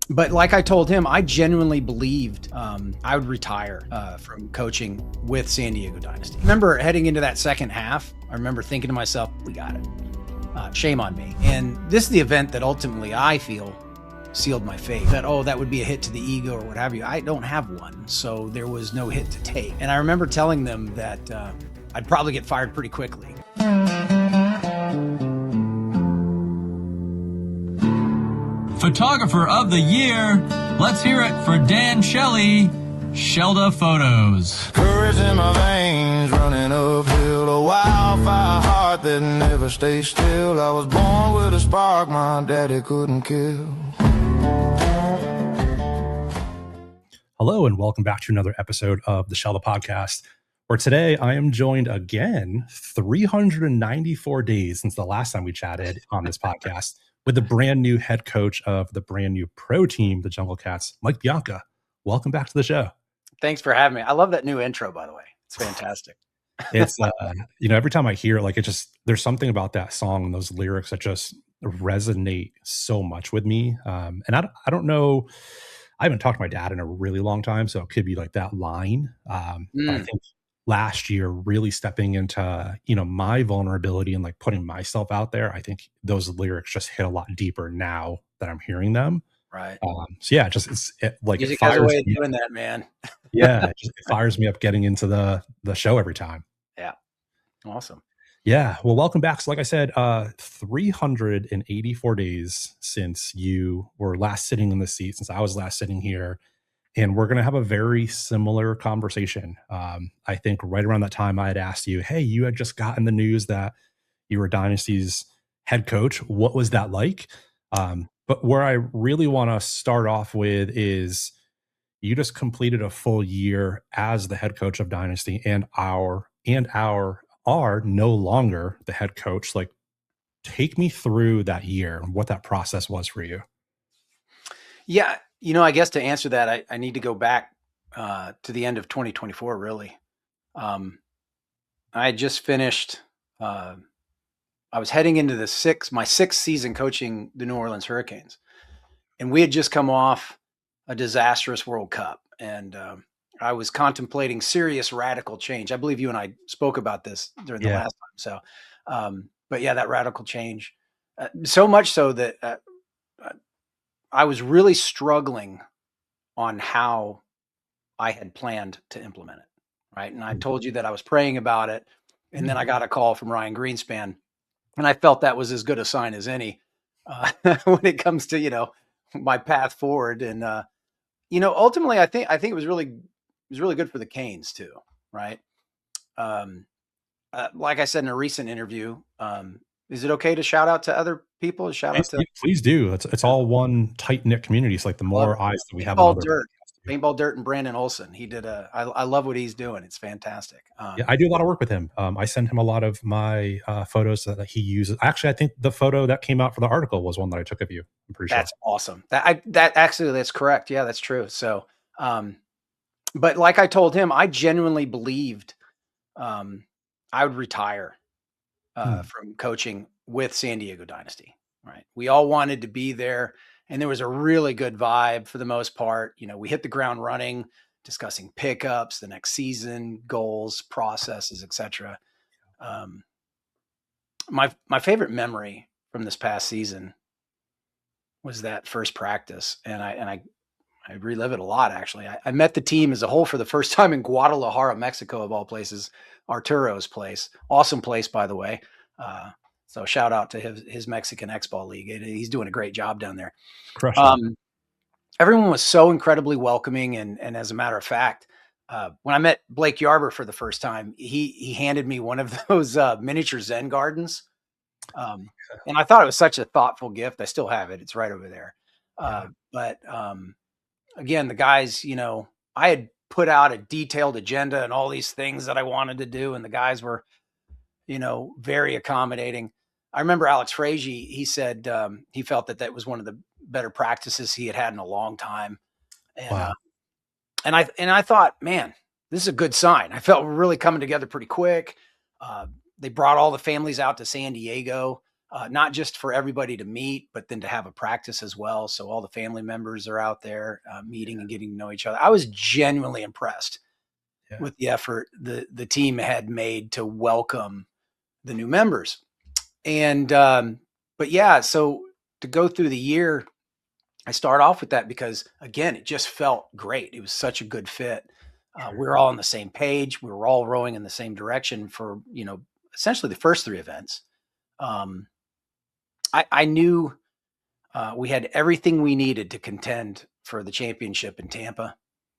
But like I told him, I genuinely believed I would retire from coaching with San Diego Dynasty. I remember heading into that second half, I remember thinking to myself, we got it. Shame on me. And this is the event that ultimately I feel sealed my fate. That, that would be a hit to the ego or what have you. I don't have one, so there was no hit to take. And I remember telling them that I'd probably get fired pretty quickly. Photographer of the Year. Let's hear it for Dan Shelley, Shellda Photos. Courage in my veins, running uphill, a wildfire heart that never stays still. I was born with a spark my daddy couldn't kill. Hello, and welcome back to another episode of the Shellda Podcast, where today I am joined again 394 days since the last time we chatted on this podcast with the brand new head coach of the brand new pro team, the Jungle Cats, Mike Bianca. Welcome back to the show. Thanks for having me. I love that new intro, by the way. It's fantastic. It's, every time I hear it, there's something about that song and those lyrics that just resonate so much with me. And I don't know, I haven't talked to my dad in a really long time, so it could be like that line. But I think last year, really stepping into, my vulnerability and like putting myself out there, I think those lyrics just hit a lot deeper now that I'm hearing them. Right. So yeah, music has a way of doing that, man. Yeah. It fires me up getting into the show every time. Yeah. Awesome. Yeah. Well, welcome back. So like I said, 384 days since you were last sitting in the seat, since I was last sitting here. And we're going to have a very similar conversation. I think right around that time I had asked you, hey, you had just gotten the news that you were Dynasty's head coach. What was that like? But where I really want to start off with is you just completed a full year as the head coach of Dynasty and are no longer the head coach. Like, take me through that year and what that process was for you. Yeah. I guess to answer that, I need to go back to the end of 2024, really. I had just finished, I was heading into my sixth season coaching the New Orleans Hurricanes. And we had just come off a disastrous World Cup. And I was contemplating serious radical change. I believe you and I spoke about this during the last time. So, but yeah, that radical change. So much so that I was really struggling on how I had planned to implement it, right? And I told you that I was praying about it, and then I got a call from Ryan Greenspan, and I felt that was as good a sign as any when it comes to my path forward. And ultimately, I think it was really good for the Canes too, right? Like I said in a recent interview, is it okay to shout out to other people? Please do. It's all one tight knit community. It's like the more eyes that we have on Paintball Dirt and Brandon Olson. He did I love what he's doing. It's fantastic. I do a lot of work with him. I send him a lot of my photos that he uses. Actually, I think the photo that came out for the article was one that I took of you. I'm pretty sure. That's awesome. That's correct. Yeah, that's true. So, but like I told him, I genuinely believed I would retire from coaching with San Diego Dynasty, right? We all wanted to be there, and there was a really good vibe for the most part. We hit the ground running, discussing pickups, the next season, goals, processes, etc. My favorite memory from this past season was that first practice, and I relive it a lot, actually. I met the team as a whole for the first time in Guadalajara, Mexico, of all places, Arturo's place. Awesome place, by the way. So shout out to his Mexican X-Ball League. He's doing a great job down there. Everyone was so incredibly welcoming. And as a matter of fact, when I met Blake Yarber for the first time, he handed me one of those miniature Zen gardens. And I thought it was such a thoughtful gift. I still have it. It's right over there. But again, the guys, I had put out a detailed agenda and all these things that I wanted to do. And the guys were, very accommodating. I remember Alex Frazier, he said he felt that was one of the better practices he had in a long time. And, wow. And I thought, man, this is a good sign. I felt we're really coming together pretty quick. They brought all the families out to San Diego. not just for everybody to meet, but then to have a practice as well. So all the family members are out there meeting and getting to know each other. I was genuinely impressed with the effort the team had made to welcome the new members. And, but yeah, so to go through the year, I start off with that because, again, it just felt great. It was such a good fit. We were all on the same page. We were all rowing in the same direction for, essentially the first 3 events. I knew we had everything we needed to contend for the championship in Tampa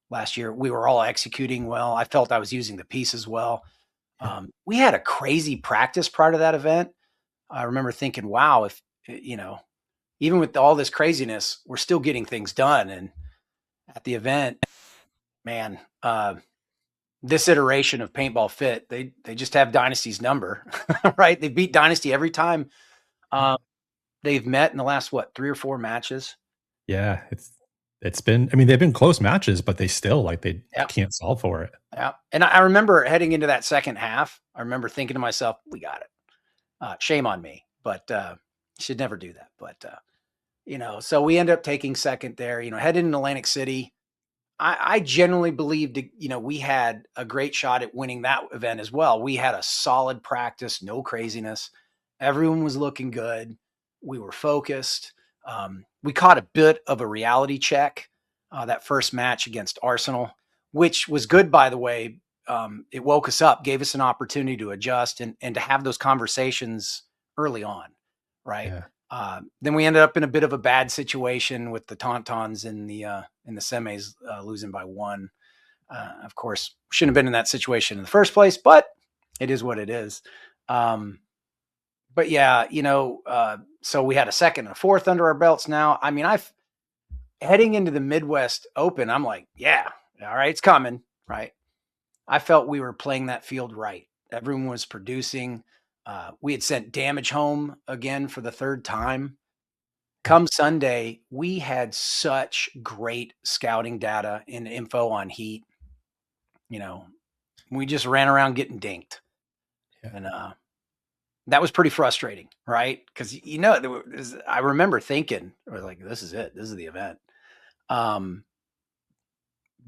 last year. We were all executing well. I felt I was using the pieces well. We had a crazy practice prior to that event. I remember thinking, wow, if, even with all this craziness, we're still getting things done. And at the event, man, this iteration of Paintball Fit, they just have Dynasty's number, right? They beat Dynasty every time they've met in the last, 3 or 4 matches. Yeah, it's been, they've been close matches, but they still they can't solve for it. Yeah. And I remember heading into that second half, I remember thinking to myself, we got it. Shame on me, but should never do that. But, so we end up taking second there, headed in Atlantic City. I genuinely believed, we had a great shot at winning that event as well. We had a solid practice, no craziness. Everyone was looking good. We were focused. We caught a bit of a reality check that first match against Arsenal, which was good, by the way. It woke us up, gave us an opportunity to adjust and to have those conversations early on, right? Yeah. Then we ended up in a bit of a bad situation with the Tauntauns in the semis, losing by 1. Of course, shouldn't have been in that situation in the first place, but it is what it is. But yeah, so we had a second and a fourth under our belts now. Heading into the Midwest Open, I'm like, yeah, all right, it's coming, right? I felt we were playing that field right. Everyone was producing. We had sent Damage home again for the 3rd time. Come Sunday, we had such great scouting data and info on heat. We just ran around getting dinked. Yeah. And that was pretty frustrating, right? Because, I remember thinking, this is it. This is the event. But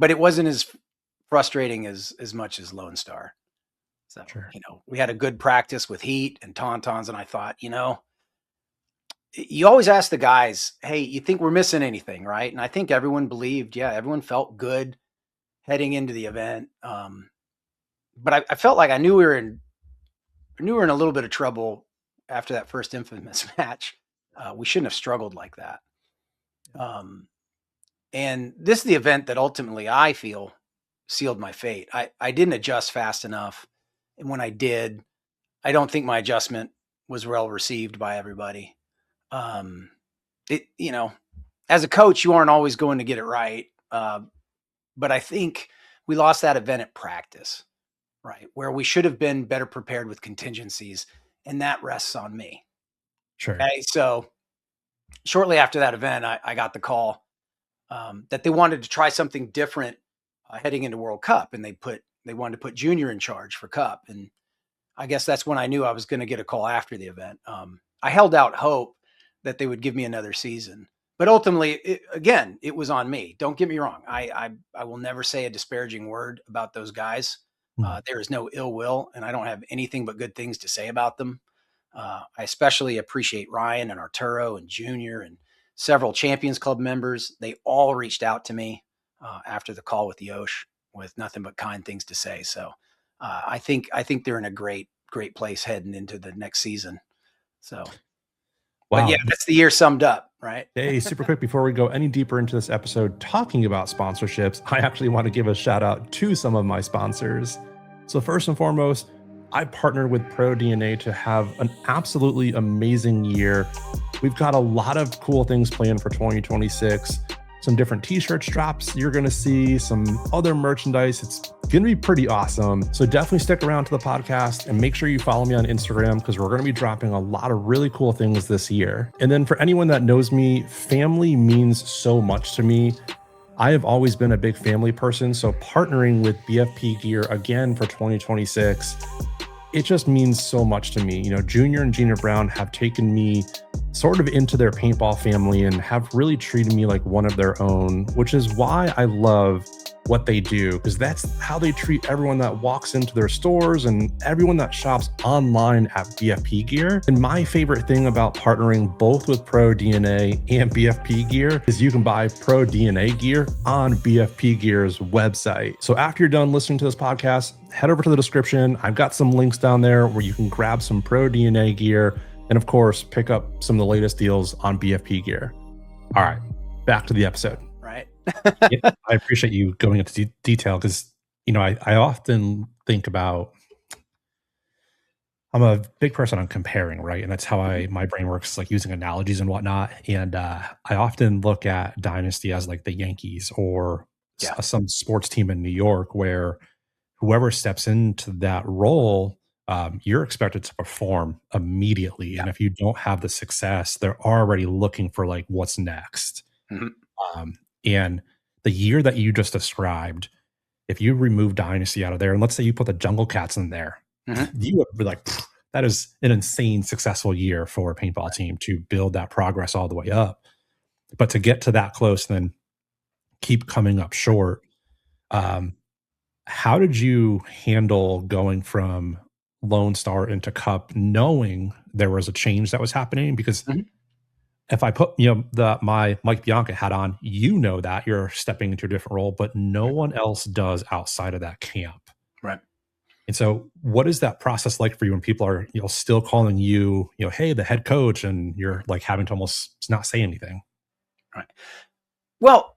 it wasn't as frustrating as much as Lone Star. So, sure. We had a good practice with heat and Tauntauns, and I thought, you always ask the guys, hey, you think we're missing anything, right? And I think everyone believed, everyone felt good heading into the event. But I felt like I knew we were in a little bit of trouble after that first infamous match. We shouldn't have struggled like that. And this is the event that ultimately I feel sealed my fate. I didn't adjust fast enough. And when I did, I don't think my adjustment was well received by everybody. As a coach, you aren't always going to get it right. But I think we lost that event at practice, right? Where we should have been better prepared with contingencies. And that rests on me. Sure. Okay. So shortly after that event, I got the call that they wanted to try something different heading into World Cup. And they wanted to put Junior in charge for Cup. And I guess that's when I knew I was going to get a call after the event. I held out hope that they would give me another season, but ultimately, it was on me. Don't get me wrong. I will never say a disparaging word about those guys. There is no ill will, and I don't have anything but good things to say about them. I especially appreciate Ryan and Arturo and Junior and several Champions Club members. They all reached out to me after the call with the Osh with nothing but kind things to say. So I think they're in a great place heading into the next season. So, wow. But yeah, that's the year summed up, right? Hey, super quick before we go any deeper into this episode talking about sponsorships, I actually want to give a shout out to some of my sponsors. So first and foremost, I partnered with ProDNA to have an absolutely amazing year. We've got a lot of cool things planned for 2026. Some different t-shirt straps you're going to see, some other merchandise. It's going to be pretty awesome. So definitely stick around to the podcast and make sure you follow me on Instagram because we're going to be dropping a lot of really cool things this year. And then for anyone that knows me, family means so much to me. I have always been a big family person. So partnering with BFP Gear again for 2026 it just means so much to me. Junior and Gina Brown have taken me sort of into their paintball family and have really treated me like one of their own, which is why I love what they do, because that's how they treat everyone that walks into their stores and everyone that shops online at BFP Gear. And my favorite thing about partnering both with Pro DNA and BFP Gear is you can buy Pro DNA gear on BFP Gear's website. So after you're done listening to this podcast, head over to the description. I've got some links down there where you can grab some Pro DNA gear and, of course, pick up some of the latest deals on BFP Gear. All right, back to the episode. Right. Yeah, I appreciate you going into detail because, I often think about, I'm a big person on comparing, right? And that's how my brain works, like using analogies and whatnot. And I often look at Dynasty as like the Yankees or some sports team in New York where whoever steps into that role, you're expected to perform immediately. Yeah. And if you don't have the success, they're already looking for like what's next. Mm-hmm. And the year that you just described, if you remove Dynasty out of there, and let's say you put the Jungle Cats in there, mm-hmm. you would be like, that is an insane successful year for a paintball team to build that progress all the way up. But to get to that close, then keep coming up short. How did you handle going from Lone Star into Cup, knowing there was a change that was happening? Because mm-hmm. if I put my Mike Bianca hat on, that you're stepping into a different role, but no one else does outside of that camp. Right. And so what is that process like for you when people are still calling you, hey, the head coach, and you're like having to almost not say anything? Right. Well,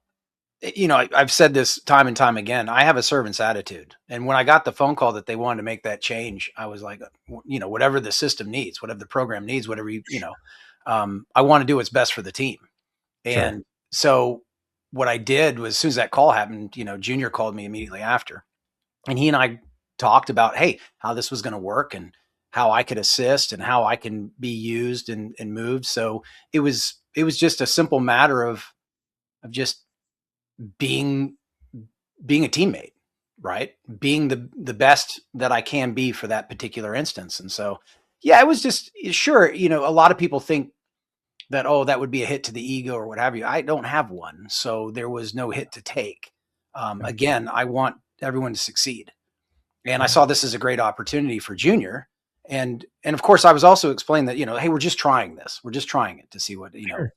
I've said this time and time again. I have a servant's attitude. And when I got the phone call that they wanted to make that change, I was like, whatever the system needs, whatever the program needs, whatever I want to do what's best for the team. And sure. So what I did was, as soon as that call happened, Junior called me immediately after, and he and I talked about, hey, how this was going to work and how I could assist and how I can be used and moved. So it was just a simple matter of just being a teammate, right? Being the best that I can be for that particular instance. And so, yeah, it was just, sure, a lot of people think that, that would be a hit to the ego or what have you. I don't have one. So there was no hit to take. Again, I want everyone to succeed. And I saw this as a great opportunity for Junior. And of course, I was also explaining that, hey, we're just trying this. We're just trying it to see what, Sure.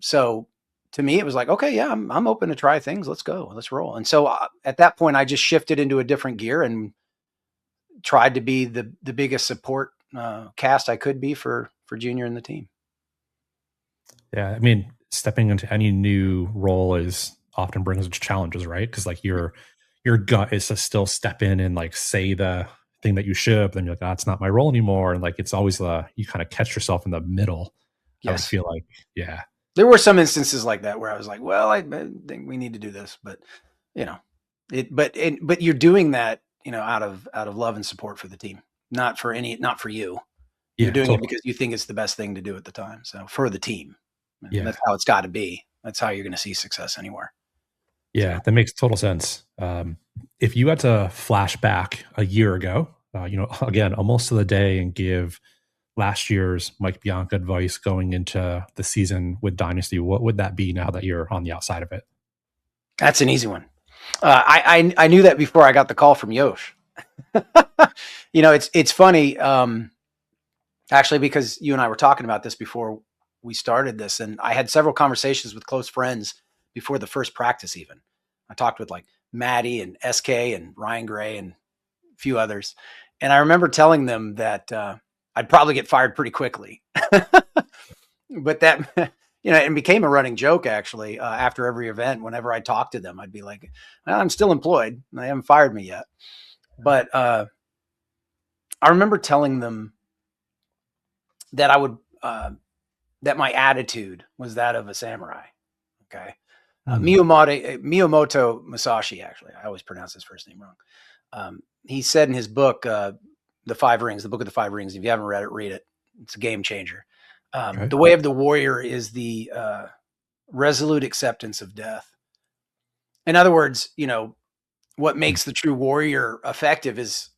So to me, it was like, okay, yeah, I'm open to try things. Let's go. Let's roll. And so at that point, I just shifted into a different gear and tried to be the biggest support cast I could be for Junior and the team. Yeah. I mean, stepping into any new role often brings challenges, right? Because like your gut is to still step in and like say the thing that you should, but then you're like, it's not my role anymore. And like, it's always you kind of catch yourself in the middle. Yes. I feel like, yeah. There were some instances like that where I was like, well, I think we need to do this, but but you're doing that, out of love and support for the team, not for you. You're doing it because you think it's the best thing to do at the time. So for the team, that's how it's got to be. That's how you're going to see success anywhere. Yeah, that makes total sense. If you had to flash back a year ago, again, almost to the day, and give last year's Mike Bianca advice going into the season with Dynasty, what would that be now that you're on the outside of it? That's an easy one. I knew that before I got the call from Yosh. It's funny, actually, because you and I were talking about this before we started this, and I had several conversations with close friends before the first practice. Even I talked with like Maddie and SK and Ryan Gray and a few others, and I remember telling them that I'd probably get fired pretty quickly. But that, it became a running joke actually. After every event, whenever I talked to them, I'd be like, well, I'm still employed. They haven't fired me yet. But I remember telling them that I would, that my attitude was that of a samurai. Okay. Miyamoto Musashi, actually, I always pronounce his first name wrong. He said in his book, The Five Rings, the book of the Five Rings, if you haven't read it, read it. It's a game changer. Okay. The way of the warrior is the resolute acceptance of death. In other words, what makes the true warrior effective is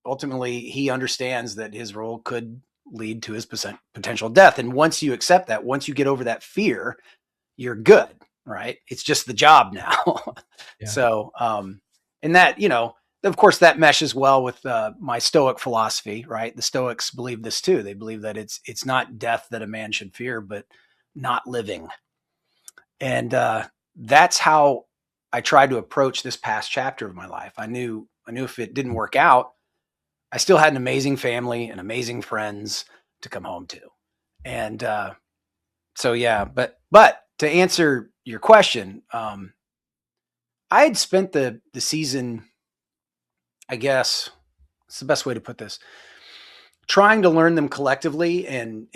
ultimately he understands that his role could lead to his potential death. And once you accept that, once you get over that fear, you're good, right? It's just the job now. Yeah. So, and that, of course that meshes well with my Stoic philosophy, right? The Stoics believe this too. They believe that it's not death that a man should fear, but not living. And that's how I tried to approach this past chapter of my life. I knew if it didn't work out, I still had an amazing family and amazing friends to come home to. And so, yeah, but to answer your question, I had spent the season, I guess, it's the best way to put this, trying to learn them collectively and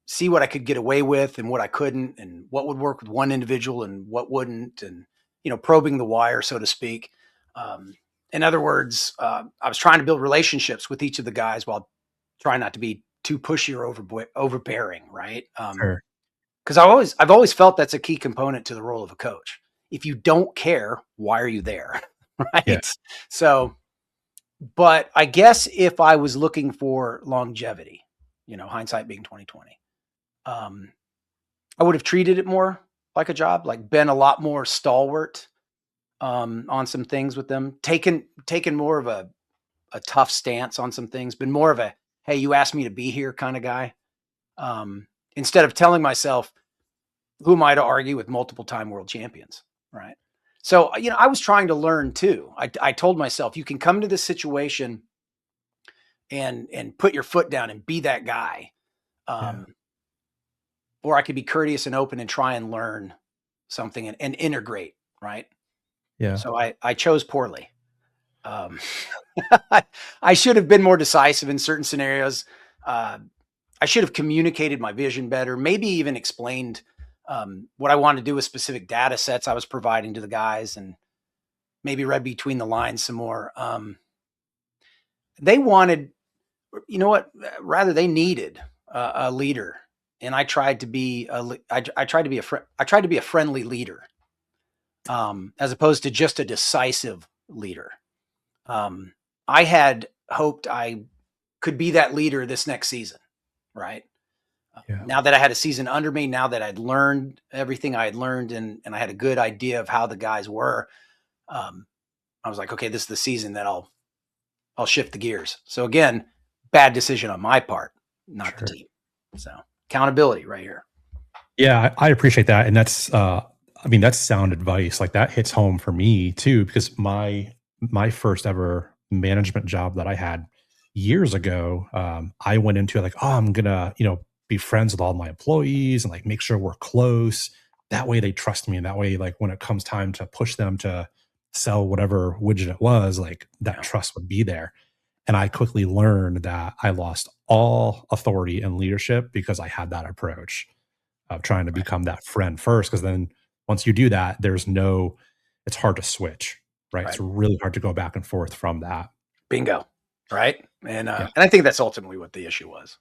see what I could get away with and what I couldn't, and what would work with one individual and what wouldn't, and probing the wire, so to speak. In other words, I was trying to build relationships with each of the guys while trying not to be too pushy or overbearing, right? Sure. Because I've always felt that's a key component to the role of a coach. If you don't care, why are you there, right? Yeah. So, but I guess if I was looking for longevity, hindsight being 2020, I would have treated it more like a job, like been a lot more stalwart on some things with them, taken more of a tough stance on some things, been more of a, hey, you asked me to be here kind of guy. Instead of telling myself, who am I to argue with multiple time world champions, right? So, I was trying to learn too. I told myself, you can come to this situation and put your foot down and be that guy. Or I could be courteous and open and try and learn something and integrate, right? Yeah. So I chose poorly. I should have been more decisive in certain scenarios. I should have communicated my vision better, maybe even explained what I wanted to do with specific data sets I was providing to the guys, and maybe read between the lines some more. They wanted, they needed a leader. And I tried to be I tried to be a friendly leader, as opposed to just a decisive leader. I had hoped I could be that leader this next season, right? Yeah. Now that I had a season under me, now that I'd learned everything I had learned, and I had a good idea of how the guys were, I was like, okay, this is the season that I'll shift the gears. So again, bad decision on my part, not the team. So accountability right here. Yeah, I appreciate that. And that's that's sound advice. Like that hits home for me too, because my first ever management job that I had years ago, I went into it like, oh, I'm gonna, be friends with all my employees and like make sure we're close. That way they trust me. And that way, like when it comes time to push them to sell whatever widget it was, like that trust would be there. And I quickly learned that I lost all authority and leadership because I had that approach of trying to become that friend first. Because then once you do that, it's hard to switch, right? It's really hard to go back and forth from that. Bingo. Right. And I think that's ultimately what the issue was.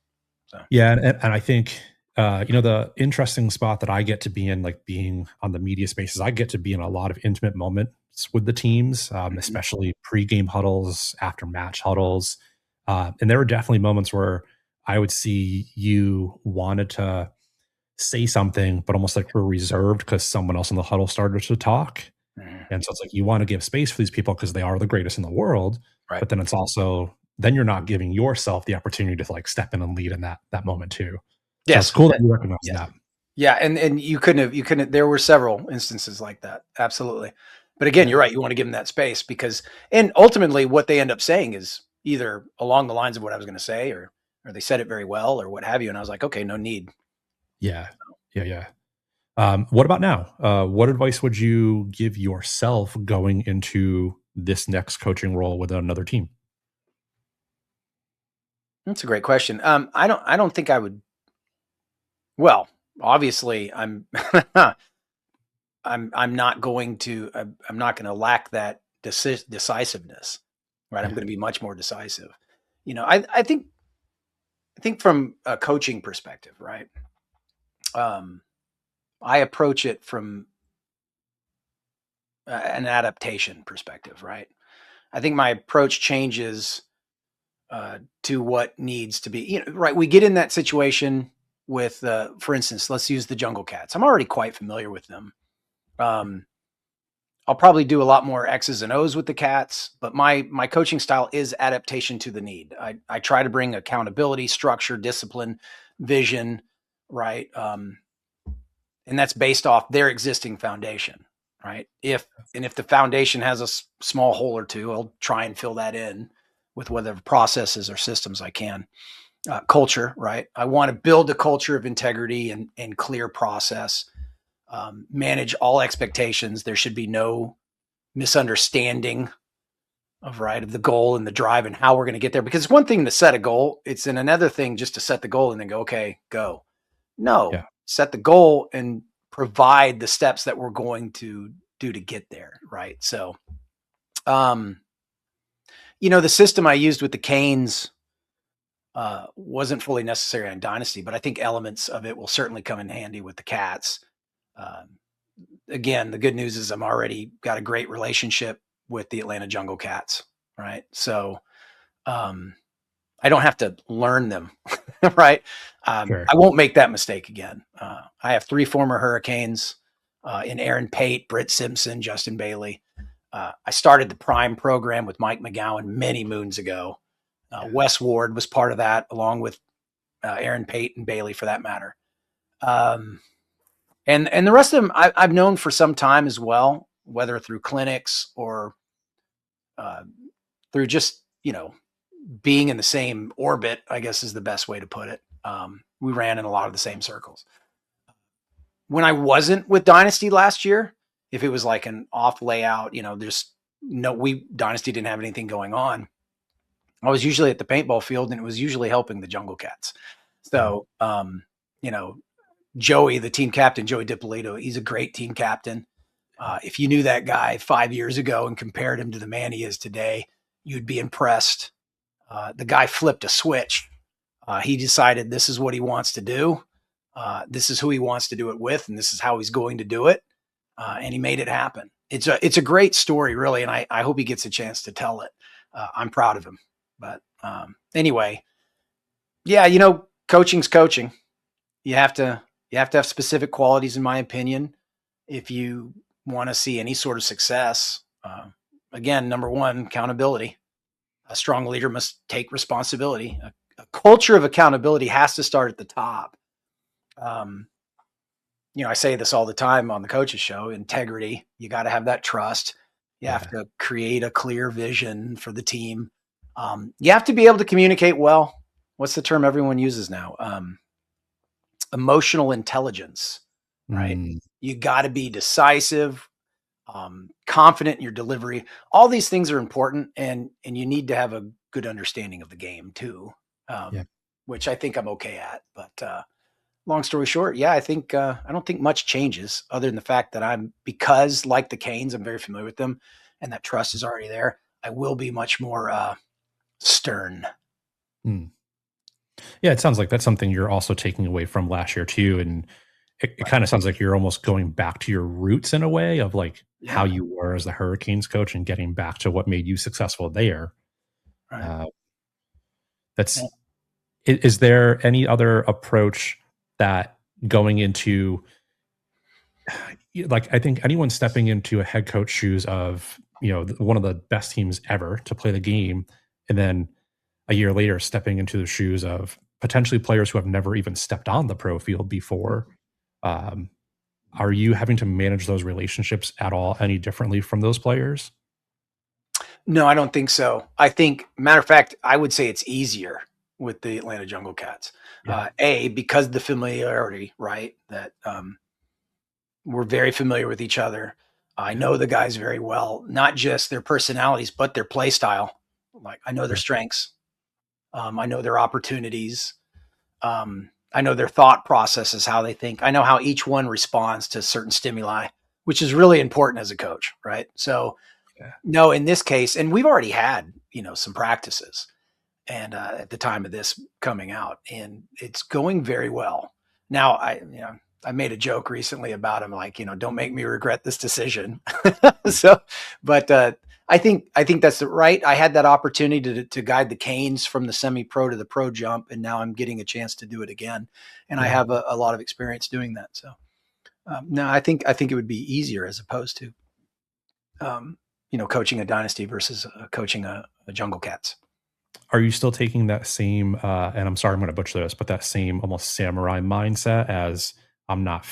So. Yeah. And I think, the interesting spot that I get to be in, like being on the media spaces, I get to be in a lot of intimate moments with the teams, especially pre-game huddles, after match huddles. And there were definitely moments where I would see you wanted to say something, but almost like we're reserved because someone else in the huddle started to talk. And so it's like, you want to give space for these people because they are the greatest in the world. Right. But then it's also, then you're not giving yourself the opportunity to like step in and lead in that moment too. Yes. So it's cool that you recognize that. Yeah. And you couldn't, there were several instances like that. Absolutely. But again, you're right. You want to give them that space and ultimately what they end up saying is either along the lines of what I was going to say, or they said it very well or what have you. And I was like, okay, no need. Yeah. Yeah. What about now? What advice would you give yourself going into this next coaching role with another team? That's a great question. I don't think I would. Well, obviously I'm I'm not going to lack that decisiveness, right? I'm going to be much more decisive. I think from a coaching perspective, right? I approach it from an adaptation perspective, right? I think my approach changes to what needs to be, right. We get in that situation with, for instance, let's use the Jungle Cats. I'm already quite familiar with them. I'll probably do a lot more X's and O's with the cats, but my coaching style is adaptation to the need. I try to bring accountability, structure, discipline, vision, right? And that's based off their existing foundation, right? If the foundation has a small hole or two, I'll try and fill that in with whatever processes or systems I can. Culture, right? I want to build a culture of integrity and clear process. Manage all expectations. There should be no misunderstanding of the goal and the drive and how we're going to get there. Because it's one thing to set a goal. It's another thing just to set the goal and then go, okay, go. No, set the goal and provide the steps that we're going to do to get there. Right. So, the system I used with the Canes wasn't fully necessary on Dynasty, but I think elements of it will certainly come in handy with the Cats. Again, the good news is I'm already got a great relationship with the Atlanta Jungle Cats, right? So I don't have to learn them, right? Sure. I won't make that mistake again. I have 3 former Hurricanes in Aaron Pate, Britt Simpson, Justin Bailey. I started the Prime program with Mike McGowan many moons ago. Wes Ward was part of that, along with Aaron Pate and Bailey, for that matter. And the rest of them I've known for some time as well, whether through clinics or through just, being in the same orbit, I guess is the best way to put it. We ran in a lot of the same circles. When I wasn't with Dynasty last year, if it was like an off layout, Dynasty didn't have anything going on. I was usually at the paintball field, and it was usually helping the Jungle Cats. So, Joey, the team captain, Joey DiPolito, he's a great team captain. If you knew that guy 5 years ago and compared him to the man he is today, you'd be impressed. The guy flipped a switch. He decided this is what he wants to do. This is who he wants to do it with, and this is how he's going to do it. And he made it happen. It's a great story, really, and I hope he gets a chance to tell it. I'm proud of him. But anyway, coaching's coaching. You have to have specific qualities, in my opinion, if you want to see any sort of success. Again, number one, accountability. A strong leader must take responsibility. A culture of accountability has to start at the top. I say this all the time on the coaches show, integrity. You got to have that trust. You have to create a clear vision for the team. You have to be able to communicate well. What's the term everyone uses now? Emotional intelligence, right? You got to be decisive, confident in your delivery. All these things are important, and you need to have a good understanding of the game too, which I think I'm okay at. But long story short, I think I don't think much changes other than the fact that because like the Canes, I'm very familiar with them, and that trust is already there. I will be much more stern. Yeah, it sounds like that's something you're also taking away from last year too, and it kind of sounds like you're almost going back to your roots in a way of how you were as the Hurricanes coach and getting back to what made you successful there. Right. Is there any other approach that going into, I think anyone stepping into a head coach shoes of, one of the best teams ever to play the game, and then a year later stepping into the shoes of potentially players who have never even stepped on the pro field before, are you having to manage those relationships at all any differently from those players? No, I don't think so. I think, matter of fact, I would say it's easier with the Atlanta Jungle Cats. Because of the familiarity, right? That we're very familiar with each other. I know the guys very well, not just their personalities, but their play style. I know their strengths. I know their opportunities. I know their thought processes, how they think. I know how each one responds to certain stimuli, which is really important as a coach, right? So, no, in this case, and we've already had, some practices, and at the time of this coming out, and it's going very well. Now, I made a joke recently about him, don't make me regret this decision. So, but I think that's right. I had that opportunity to guide the Canes from the semi-pro to the pro jump, and now I'm getting a chance to do it again. And I have a lot of experience doing that. So no, I think it would be easier as opposed to, coaching a dynasty versus coaching a Jungle Cats. Are you still taking that same, and I'm sorry, I'm going to butcher this, but that same almost samurai mindset as I'm not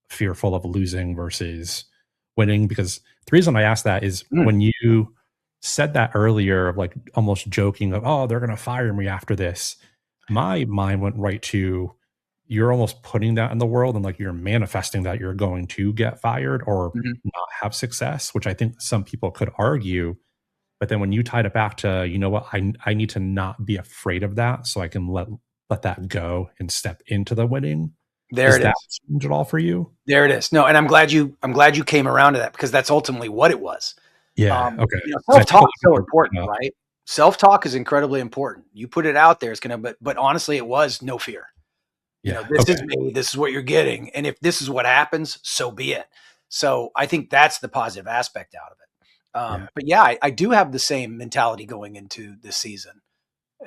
fearful of losing versus winning? Because the reason I asked that is when you said that earlier, of like almost joking of, oh, they're going to fire me after this, my mind went right to, you're almost putting that in the world and like you're manifesting that you're going to get fired or not have success, which I think some people could argue. But then when you tied it back to, you know what, I need to not be afraid of that so I can let that go and step into the winning. There it that is. Change it all for you? There it is. No, and I'm glad you came around to that, because that's ultimately what it was. Yeah. Okay. Self-talk is so important, right? Self-talk is incredibly important. You put it out there, it's gonna. But honestly, it was no fear. Yeah. This is me. This is what you're getting, and if this is what happens, so be it. So I think that's the positive aspect out of it. But yeah, I do have the same mentality going into this season.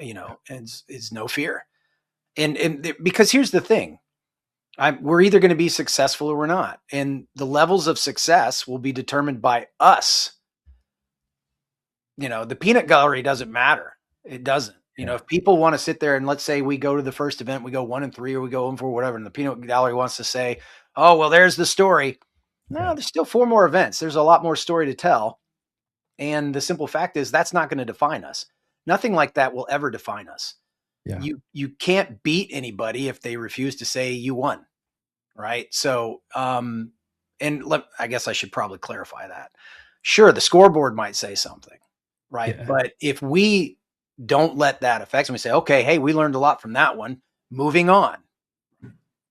And it's no fear, and because here's the thing. We're either going to be successful or we're not. And the levels of success will be determined by us. The peanut gallery doesn't matter. It doesn't. If people want to sit there and let's say we go to the first event, we go 1-3 or we go 1-4, whatever. And the peanut gallery wants to say, oh, well, there's the story. No, there's still 4 more events. There's a lot more story to tell. And the simple fact is that's not going to define us. Nothing like that will ever define us. Yeah. You can't beat anybody if they refuse to say you won. Right. So, I guess I should probably clarify that. Sure. The scoreboard might say something, right? Yeah. But if we don't let that affect them, we say, okay, hey, we learned a lot from that one, moving on.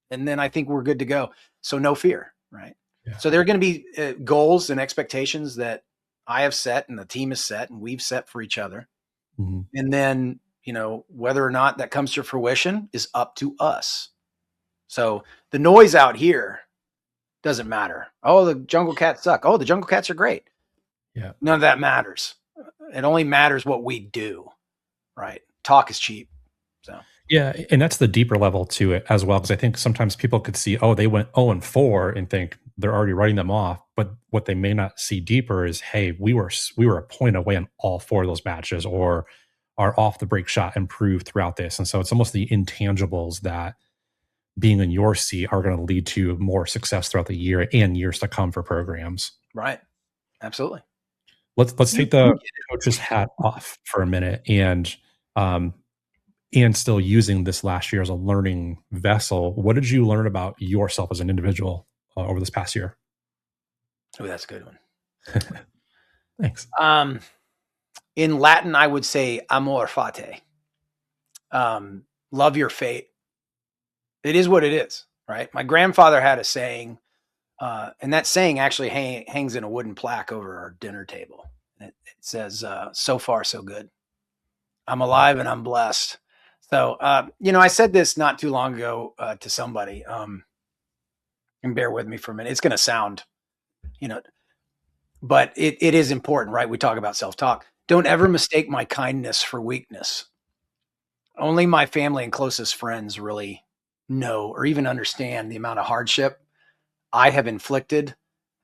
And then I think we're good to go. So no fear. Right. Yeah. So there are going to be goals and expectations that I have set and the team has set and we've set for each other. Mm-hmm. And then, whether or not that comes to fruition is up to us. So the noise out here doesn't matter. Oh, the Jungle Cats suck. Oh, the Jungle Cats are great. Yeah. None of that matters. It only matters what we do, right? Talk is cheap. So yeah, and that's the deeper level to it as well, because I think sometimes people could see, oh, they went 0-4 and think they're already writing them off. But what they may not see deeper is, hey, we were a point away in all 4 of those matches, or our off the break shot improved throughout this. And so it's almost the intangibles that being in your seat are going to lead to more success throughout the year and years to come for programs. Right. Absolutely. Let's take the coach's hat off for a minute and still using this last year as a learning vessel. What did you learn about yourself as an individual over this past year? Oh, that's a good one. Thanks. In Latin, I would say amor fati. Love your fate. It is what it is, right? My grandfather had a saying, and that saying actually hangs in a wooden plaque over our dinner table. It says, so far, so good. I'm alive and I'm blessed. So, I said this not too long ago to somebody, and bear with me for a minute. It's going to sound, but it is important, right? We talk about self-talk. Don't ever mistake my kindness for weakness. Only my family and closest friends really know or even understand the amount of hardship I have inflicted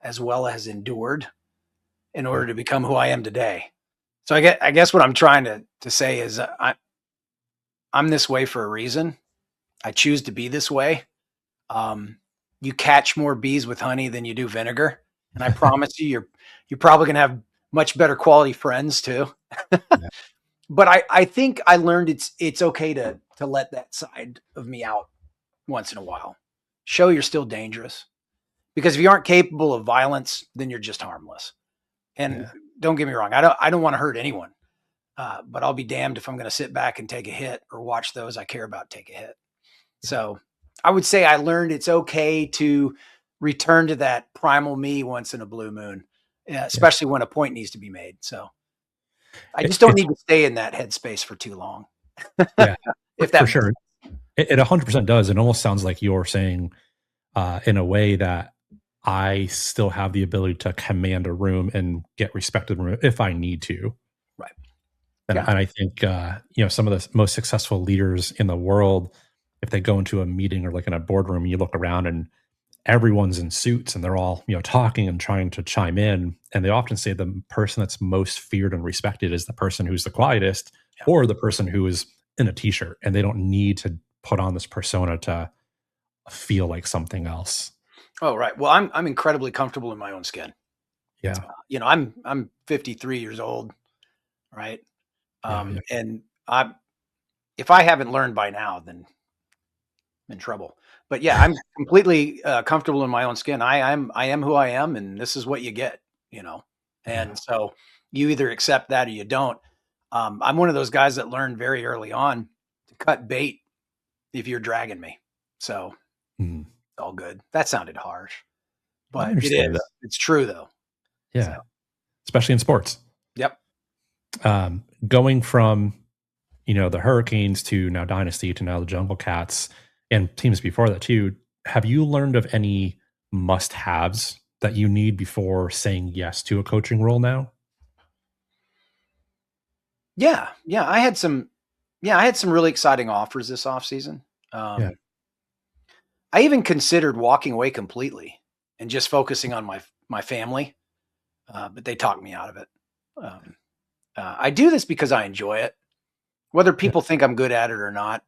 as well as endured in order to become who I am today. So I guess what I'm trying to say is I'm this way for a reason. I choose to be this way. You catch more bees with honey than you do vinegar. And I promise you're probably going to have much better quality friends too. Yeah. But I think I learned it's okay to let that side of me out once in a while. Show you're still dangerous. Because if you aren't capable of violence, then you're just harmless. And don't get me wrong, I don't want to hurt anyone. But I'll be damned if I'm going to sit back and take a hit or watch those I care about take a hit. So I would say I learned it's okay to return to that primal me once in a blue moon, especially when a point needs to be made. So I just don't need to stay in that headspace for too long. Yeah, if that for sure. It 100% does. It almost sounds like you're saying in a way that I still have the ability to command a room and get respected in the room if I need to. Right. And, Yeah. and I think, some of the most successful leaders in the world, if they go into a meeting or like in a boardroom, you look around and everyone's in suits and they're all, talking and trying to chime in. And they often say the person that's most feared and respected is the person who's the quietest Yeah. or the person who is in a t-shirt, and they don't need to put on this persona to feel like something else. Oh, right. Well, I'm incredibly comfortable in my own skin. Yeah. I'm 53 years old, right? Yeah. And if I haven't learned by now, then I'm in trouble. But yeah, I'm completely comfortable in my own skin. I am who I am, and this is what you get, And so you either accept that or you don't. I'm one of those guys that learned very early on to cut bait if you're dragging me. So Mhm. all good. That sounded harsh, I but it understand is. that. It's true though. Yeah. So, Especially in sports. yep. Going from, the Hurricanes to now Dynasty to now the Jungle Cats and teams before that too, have you learned of any must-haves that you need before saying yes to a coaching role now? Yeah. I had some really exciting offers this offseason. Yeah. I even considered walking away completely and just focusing on my family, but they talked me out of it. I do this because I enjoy it. Whether people think I'm good at it or not,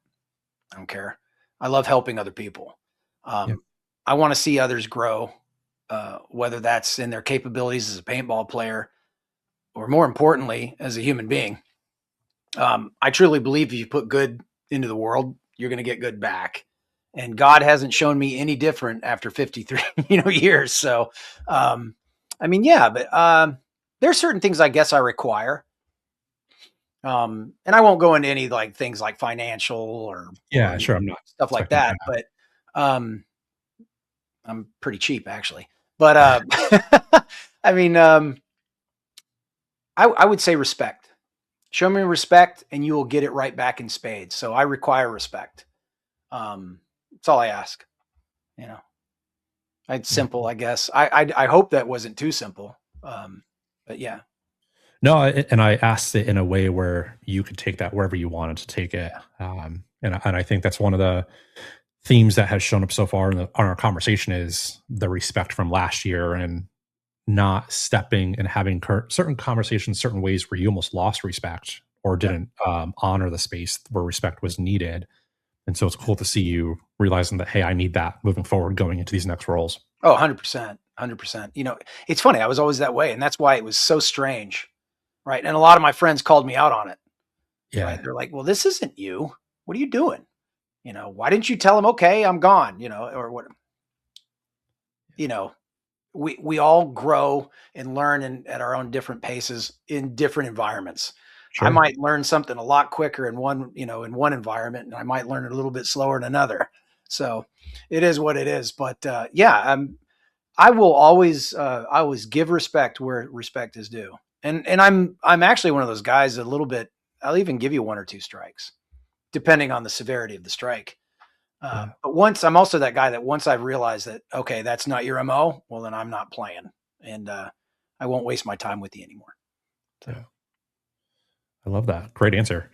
I don't care. I love helping other people. I want to see others grow, whether that's in their capabilities as a paintball player or, more importantly, as a human being. I truly believe if you put good into the world, you're going to get good back. And God hasn't shown me any different after 53, years. So, but there's certain things I guess I require. And I won't go into any like things like financial or Sure. I'm not stuff like that, but I'm pretty cheap actually. But I would say respect. Show me respect and you will get it right back in spades. So I require respect. That's all I ask. It's simple, I guess. I hope that wasn't too simple. But yeah. No, and I asked it in a way where you could take that wherever you wanted to take it. And I think that's one of the themes that has shown up so far on our conversation is the respect from last year and not stepping and having certain conversations, certain ways where you almost lost respect or didn't honor the space where respect was needed. And so it's cool to see you realizing that, hey, I need that moving forward going into these next roles. Oh, 100%. 100%. It's funny. I was always that way. And that's why it was so strange. Right. And a lot of my friends called me out on it. Yeah. Right? They're like, well, this isn't you. What are you doing? Why didn't you tell them, okay, I'm gone, or what? We all grow and learn at our own different paces in different environments. Sure. I might learn something a lot quicker in one environment, and I might learn it a little bit slower in another. So it is what it is. But I will always give respect where respect is due. And I'm actually one of those guys a little bit, I'll even give you 1 or 2 strikes, depending on the severity of the strike. But I'm also that guy that once I've realized that, okay, that's not your MO, well, then I'm not playing. And I won't waste my time with you anymore. So. Yeah. I love that. Great answer.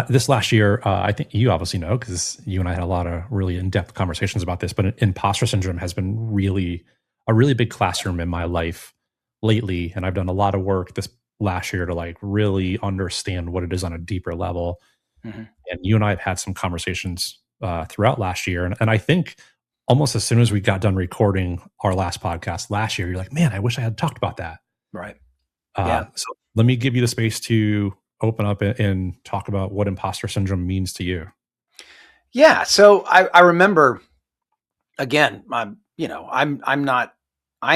This last year, I think you obviously know because you and I had a lot of really in-depth conversations about this, but imposter syndrome has been a really big classroom in my life lately. And I've done a lot of work this last year to like really understand what it is on a deeper level. Mm-hmm. And you and I have had some conversations throughout last year. And I think almost as soon as we got done recording our last podcast last year, you're like, man, I wish I had talked about that. Right. So let me give you the space to open up and talk about what imposter syndrome means to you. Yeah. So I remember, again, I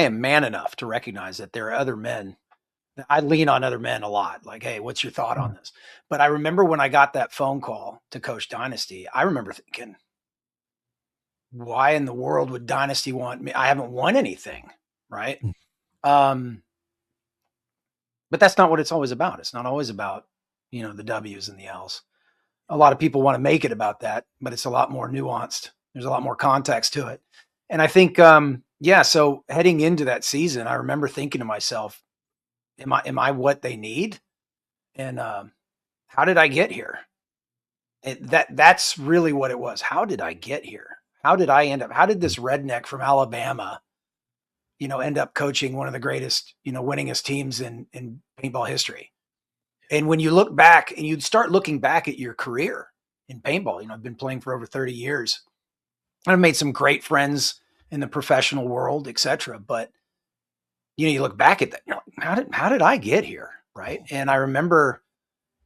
am man enough to recognize that there are other men. I lean on other men a lot. Like, hey, what's your thought on this? But I remember when I got that phone call to coach Dynasty, I remember thinking, why in the world would Dynasty want me? I haven't won anything. Right. But that's not what it's always about. It's not always about, the W's and the L's. A lot of people want to make it about that, but it's a lot more nuanced. There's a lot more context to it. And I think, so heading into that season, I remember thinking to myself, am I what they need? And how did I get here? That's really what it was. How did I get here? How did I end up? How did this redneck from Alabama, end up coaching one of the greatest, winningest teams in paintball history? And when you look back and you start looking back at your career in paintball, I've been playing for over 30 years. I've made some great friends in the professional world, et cetera. But, you look back at that, you're like, how did I get here? Right. And I remember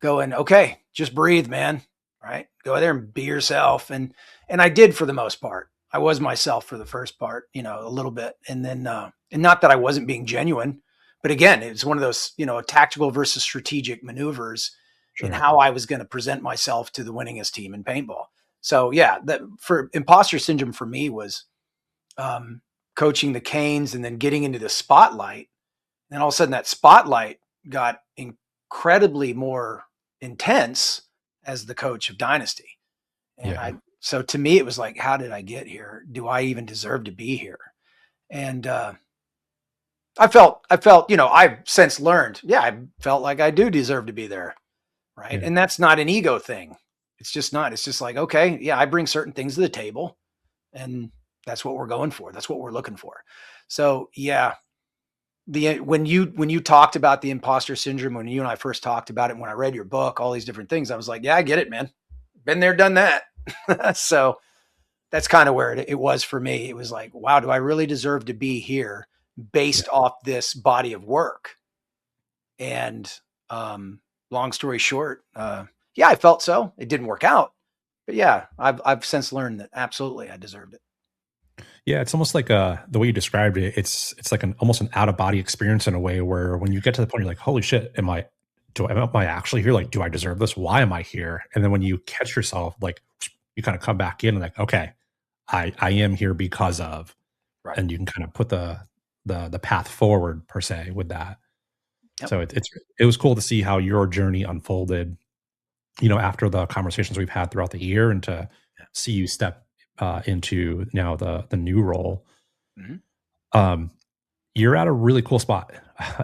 going, okay, just breathe, man. Right. Go there and be yourself. And I did for the most part. I was myself for the first part, a little bit. And then, and not that I wasn't being genuine, but again, it was one of those, tactical versus strategic maneuvers in how I was going to present myself to the winningest team in paintball. So yeah, that for imposter syndrome for me was, coaching the Canes and then getting into the spotlight. And all of a sudden that spotlight got incredibly more intense as the coach of Dynasty. And so to me, it was like, how did I get here? Do I even deserve to be here? And, I felt, I've since learned, I felt like I do deserve to be there. Right. And that's not an ego thing. It's just not, it's just like, okay, I bring certain things to the table and that's what we're going for. That's what we're looking for. So when you talked about the imposter syndrome, when you and I first talked about it, when I read your book, all these different things, I was like, I get it, man. Been there, done that. So that's kind of where it was for me. It was like, wow, do I really deserve to be here based off this body of work? And long story short, I felt so. It didn't work out, but I've since learned that absolutely I deserved it. Yeah, it's almost like the way you described it. It's like almost an out of body experience in a way where when you get to the point, you're like, "Holy shit, am I actually here? Like, do I deserve this? Why am I here?" And then when you catch yourself, like you kind of come back in and like, "Okay, I am here because of," right. And you can kind of put the path forward per se with that. Yep. So it was cool to see how your journey unfolded, after the conversations we've had throughout the year, and to see you step into now the new role. Mm-hmm. You're at a really cool spot.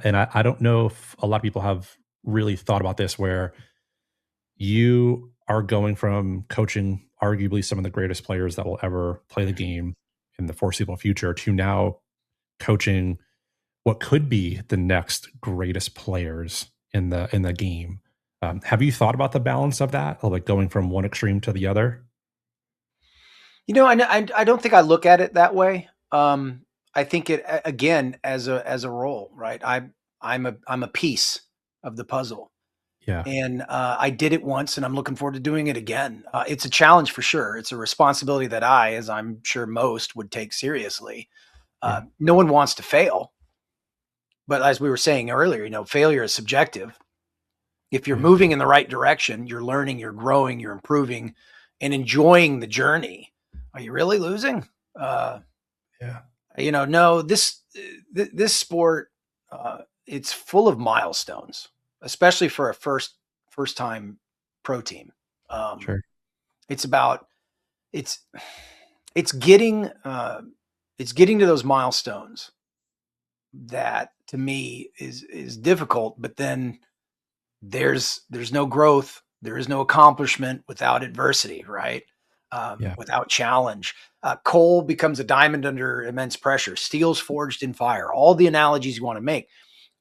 And I don't know if a lot of people have really thought about this, where you are going from coaching arguably some of the greatest players that will ever play the game in the foreseeable future to now coaching what could be the next greatest players in the game. Have you thought about the balance of that, or like going from one extreme to the other? I don't think I look at it that way. I think it again as a role, right? I'm a piece of the puzzle. Yeah. And I did it once, and I'm looking forward to doing it again. It's a challenge for sure. It's a responsibility that as I'm sure most would take seriously. No one wants to fail, but as we were saying earlier, failure is subjective. If you're moving in the right direction, you're learning, you're growing, you're improving, and enjoying the journey. Are you really losing? No, this sport, it's full of milestones, especially for a first time pro team. Sure. It's getting to those milestones that to me is difficult, but then there's no growth. There is no accomplishment without adversity, right? Without challenge. Coal becomes a diamond under immense pressure. Steel's forged in fire. All the analogies you want to make.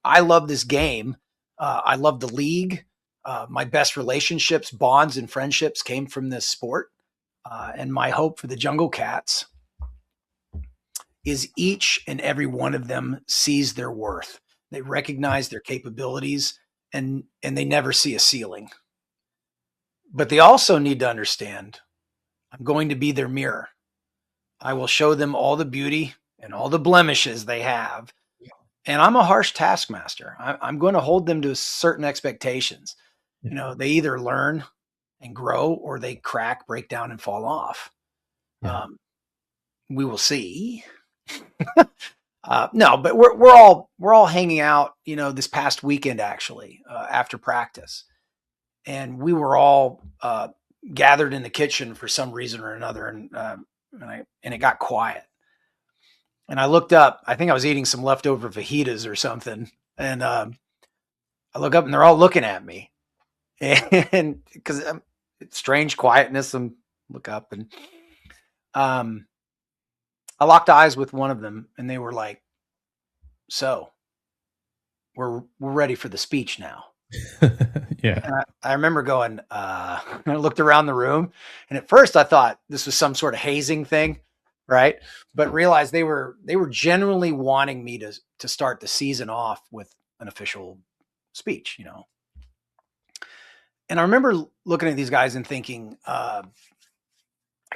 I love this game. I love the league. My best relationships, bonds, and friendships came from this sport. And my hope for the Jungle Cats is each and every one of them sees their worth. They recognize their capabilities, and they never see a ceiling. But they also need to understand, I'm going to be their mirror. I will show them all the beauty and all the blemishes they have. And I'm a harsh taskmaster. I'm going to hold them to certain expectations. They either learn and grow, or they crack, break down, and fall off. We will see. No, but we're all hanging out, this past weekend, actually, after practice. And we were all gathered in the kitchen for some reason or another. And it got quiet. And I looked up, I think I was eating some leftover fajitas or something. And I look up and they're all looking at me. And because it's strange quietness, I look up and I locked eyes with one of them and they were like, so we're ready for the speech now. Yeah. And I remember going, I looked around the room and at first I thought this was some sort of hazing thing. Right. But realized they were genuinely wanting me to start the season off with an official speech, you know? And I remember looking at these guys and thinking, I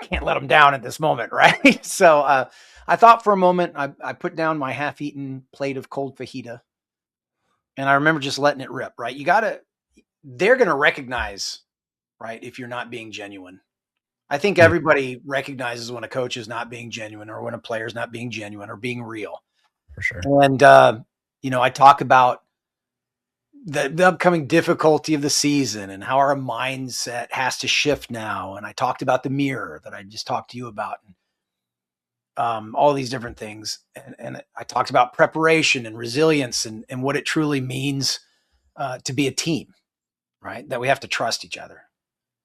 can't let them down at this moment. Right. So, I thought for a moment, I put down my half-eaten plate of cold fajita and I remember just letting it rip. Right. They're going to recognize, right, if you're not being genuine. I think everybody recognizes when a coach is not being genuine or when a player is not being genuine or being real. For sure. And, I talk about the upcoming difficulty of the season and how our mindset has to shift now. And I talked about the mirror that I just talked to you about and all these different things. And I talked about preparation and resilience and what it truly means to be a team, right? That we have to trust each other.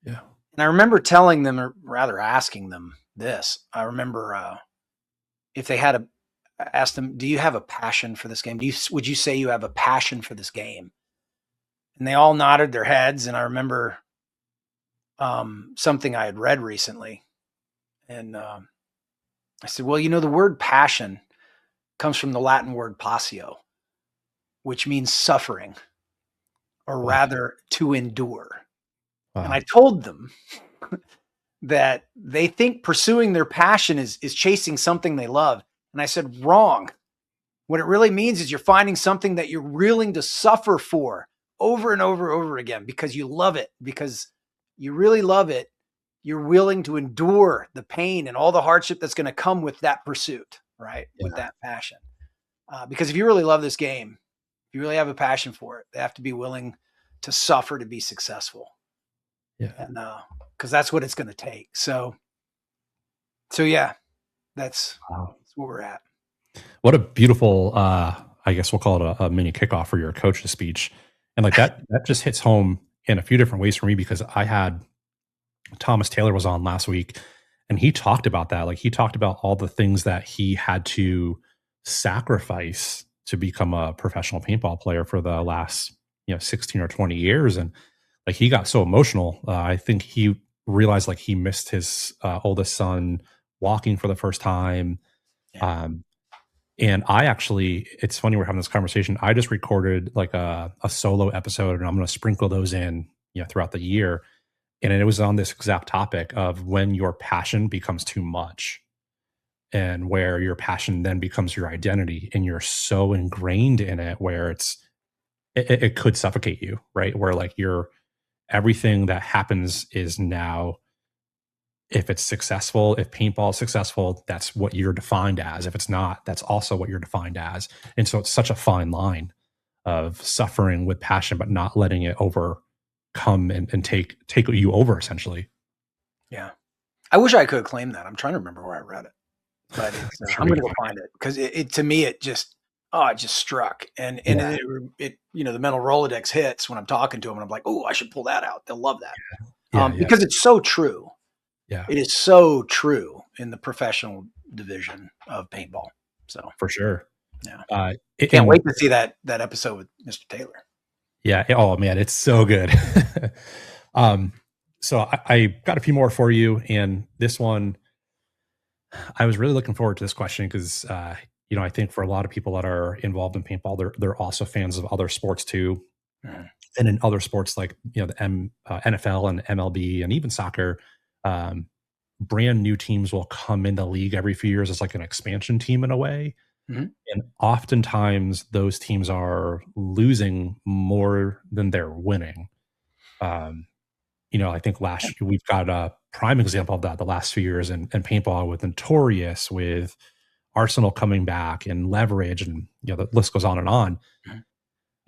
Yeah. And I remember telling them, or rather asking them this. I remember if they had asked them, do you have a passion for this game? Would you say you have a passion for this game? And they all nodded their heads. And I remember something I had read recently. And I said, well, the word passion comes from the Latin word passio, which means suffering, or rather to endure. Wow. And I told them that they think pursuing their passion is chasing something they love. And I said, wrong. What it really means is you're finding something that you're willing to suffer for over and over and over again because you love it, because you really love it. You're willing to endure the pain and all the hardship that's going to come with that pursuit, right? Yeah. With that passion. Because if you really love this game, if you really have a passion for it, they have to be willing to suffer to be successful. Yeah. And because that's what it's going to take. So yeah, that's where we're at. What a beautiful, I guess we'll call it a mini kickoff for your coach's speech. And like that just hits home in a few different ways for me, because I had Thomas Taylor was on last week and he talked about that. Like he talked about all the things that he had to sacrifice to become a professional paintball player for the last, 16 or 20 years. And like he got so emotional. I think he realized like he missed his oldest son walking for the first time. Yeah. And I actually, it's funny we're having this conversation. I just recorded like a solo episode, and I'm going to sprinkle those in, throughout the year. And it was on this exact topic of when your passion becomes too much, and where your passion then becomes your identity, and you're so ingrained in it where it could suffocate you, right? Where like everything that happens is now, if it's successful, if paintball is successful, that's what you're defined as. If it's not, that's also what you're defined as. And so it's such a fine line of suffering with passion, but not letting it overcome and take you over, essentially. Yeah. I wish I could claim that. I'm trying to remember where I read it, but I'm going to go find it, because it to me, it just struck. And yeah. it the mental Rolodex hits when I'm talking to them, and I'm like, oh, I should pull that out. They'll love that. Yeah. Because it's so true. Yeah, it is so true in the professional division of paintball. So for sure. Yeah. Can't wait to see that episode with Mr. Taylor. Yeah. Oh man, it's so good. So I got a few more for you. And this one, I was really looking forward to this question because, I think for a lot of people that are involved in paintball, they're also fans of other sports too. Mm. And in other sports like, the NFL and MLB and even soccer, brand new teams will come in the league every few years as like an expansion team in a way. Mm-hmm. And oftentimes those teams are losing more than they're winning. I think last year we've got a prime example of that the last few years in paintball with Notorious, with Arsenal coming back, and Leverage, and the list goes on and on.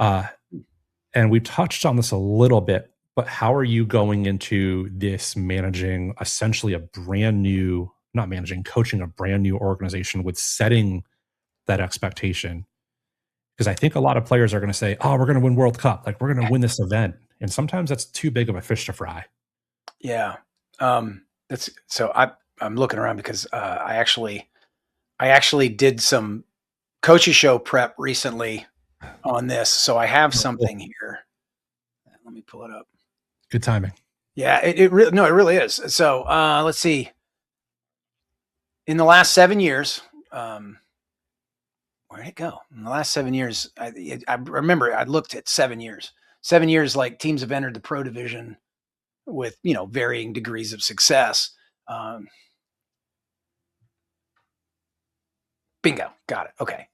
Mm-hmm. And we touched on this a little bit, but how are you going into this managing essentially a brand new not managing, coaching a brand new organization with setting that expectation. Because I think a lot of players are going to say, oh, we're going to win World Cup. Like, we're going to win this event. And sometimes that's too big of a fish to fry. Yeah. That's so I'm looking around because I actually did some coaches show prep recently on this. So I have something here. Let me pull it up. Good timing. Yeah, it really is. So let's see. In the last 7 years, where'd it go? In the last 7 years, I remember I looked at 7 years. 7 years, like teams have entered the pro division with, varying degrees of success. Bingo. Got it. Okay.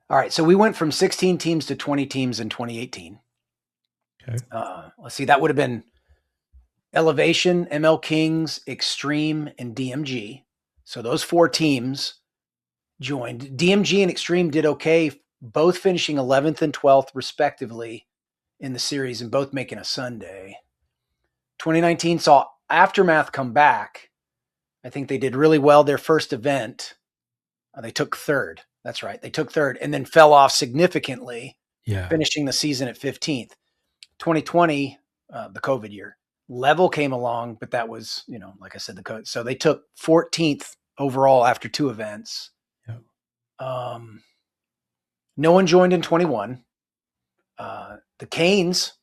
All right. So we went from 16 teams to 20 teams in 2018. Okay. Let's see. That would have been Elevation, ML Kings, Extreme, and DMG. So those 4 teams joined. DMG and Extreme did okay, both finishing 11th and 12th respectively in the series and both making a Sunday. 2019 saw Aftermath come back. I think they did really well their first event. They took 3rd. That's right. They took 3rd and then fell off significantly, finishing the season at 15th. 2020, the COVID year, Level came along, but that was, like I said, the code. So they took 14th overall after 2 events. Yep. No one joined in 21. The Canes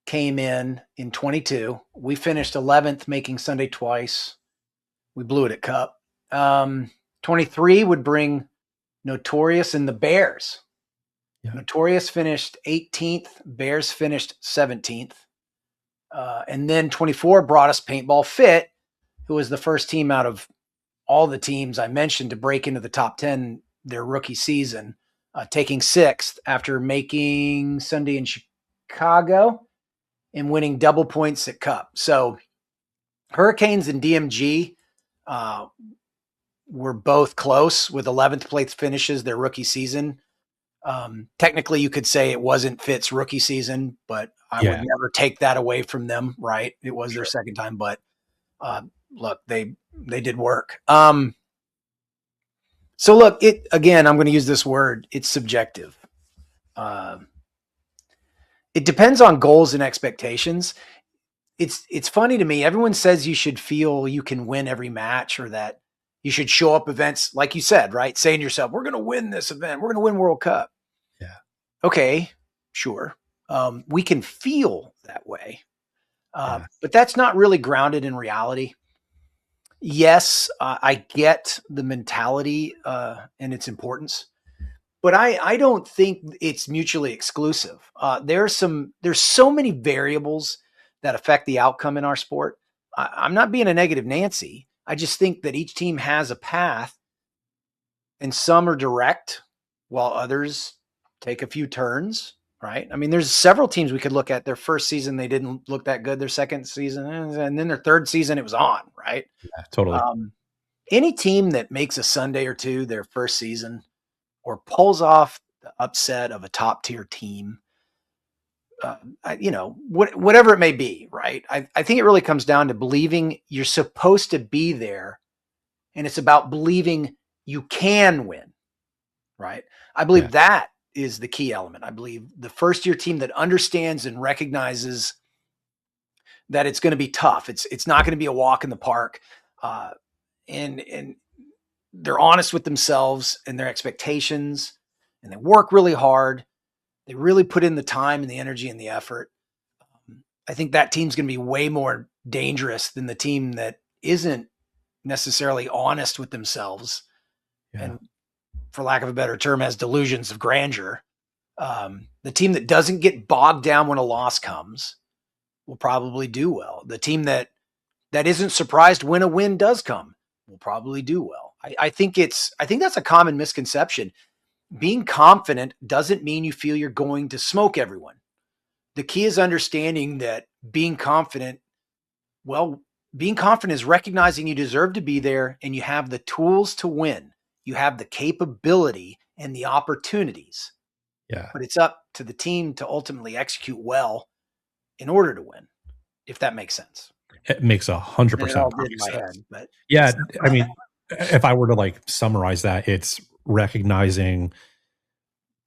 came in 22. We finished 11th, making Sunday twice. We blew it at Cup. 23 would bring Notorious and the Bears. Yeah. Notorious finished 18th. Bears finished 17th. And then 24 brought us Paintball Fit, who was the first team out of all the teams I mentioned to break into the top 10 their rookie season, taking 6th after making Sunday in Chicago and winning double points at Cup. So Hurricanes and DMG were both close with 11th place finishes their rookie season. Technically, you could say it wasn't Fit's rookie season, but I would never take that away from them, right? It was their second time, but look, they did work. So look, again, I'm going to use this word. It's subjective. It depends on goals and expectations. It's funny to me. Everyone says you should feel you can win every match or that you should show up events, like you said, right? Saying to yourself, we're going to win this event. We're going to win World Cup. Yeah. Okay, sure. We can feel that way. But that's not really grounded in reality. Yes, I get the mentality and its importance, but I don't think it's mutually exclusive. There's so many variables that affect the outcome in our sport. I'm not being a negative Nancy. I just think that each team has a path and some are direct while others take a few turns, right? I mean, there's several teams we could look at. Their first season, they didn't look that good. Their second season, and then their third season, it was on, right? Yeah, totally. Any team that makes a Sunday or two their first season or pulls off the upset of a top tier team, whatever it may be, right? I think it really comes down to believing you're supposed to be there, and it's about believing you can win, right? I believe that is the key element. I believe the first year team that understands and recognizes that it's going to be tough. It's not going to be a walk in the park, and they're honest with themselves and their expectations, and they work really hard. They really put in the time and the energy and the effort. I think that team's going to be way more dangerous than the team that isn't necessarily honest with themselves. Yeah. And for lack of a better term, has delusions of grandeur. The team that doesn't get bogged down when a loss comes will probably do well. The team that isn't surprised when a win does come will probably do well. I think that's a common misconception. Being confident doesn't mean you feel you're going to smoke everyone. The key is understanding that being confident is recognizing you deserve to be there and you have the tools to win. You have the capability and the opportunities. Yeah. But it's up to the team to ultimately execute well in order to win, if that makes sense. It makes And 100% it all did in perfect my sense. head, but Yeah, it's I mean, if I were to like summarize that, it's recognizing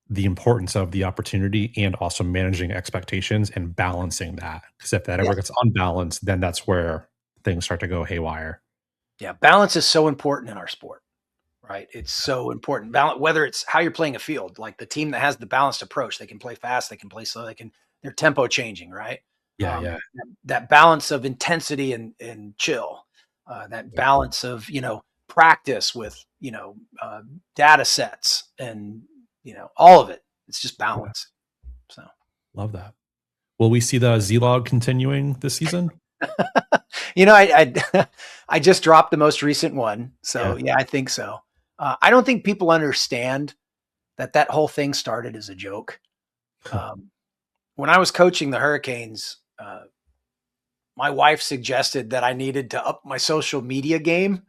the importance of the opportunity and also managing expectations and balancing that. Because if that yeah, ever gets unbalanced, then that's where things start to go haywire. yeah. Balance is so important in our sport, right? It's so important. Balance, whether it's how you're playing a field, like the team that has the balanced approach, they can play fast, they can play slow, their tempo changing, right? Yeah, yeah. That balance of intensity and chill, that balance of, practice with, data sets and, all of it. It's just Yeah, balance. So. love that. Will we see the Z-Log continuing this season? I I just dropped the most recent one, so Yeah. yeah, I think so. I don't think people understand that whole thing started as a joke. Um, when I was coaching the Hurricanes, my wife suggested that I needed to up my social media game.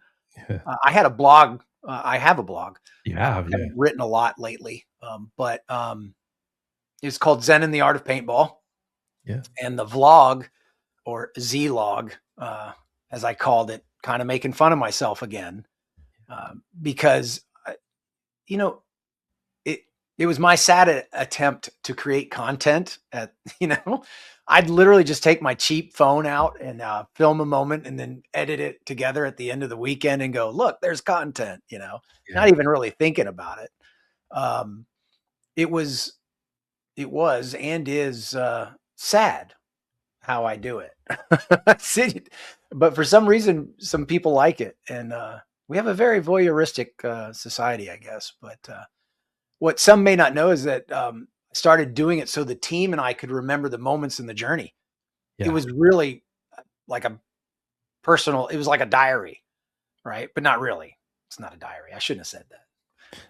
I had a blog. I have a blog. You I have, yeah. haven't written a lot lately, but it's called Zen and the Art of Paintball, Yeah. and the vlog or Z-log, as I called it, kind of making fun of myself again, because you know it. It was my sad attempt to create content. I'd literally just take my cheap phone out and film a moment, and then edit it together at the end of the weekend, and go, "Look, there's content." Not Yeah. even really thinking about it. Um, it was, it was, and is sad how I do it. But for some reason, some people like it, and we have a very voyeuristic society, I guess. But what some may not know is that I started doing it so the team and I could remember the moments in the journey. It Yeah. was really like a personal. It was like a diary, right? But not really. It's not a diary. I shouldn't have said that.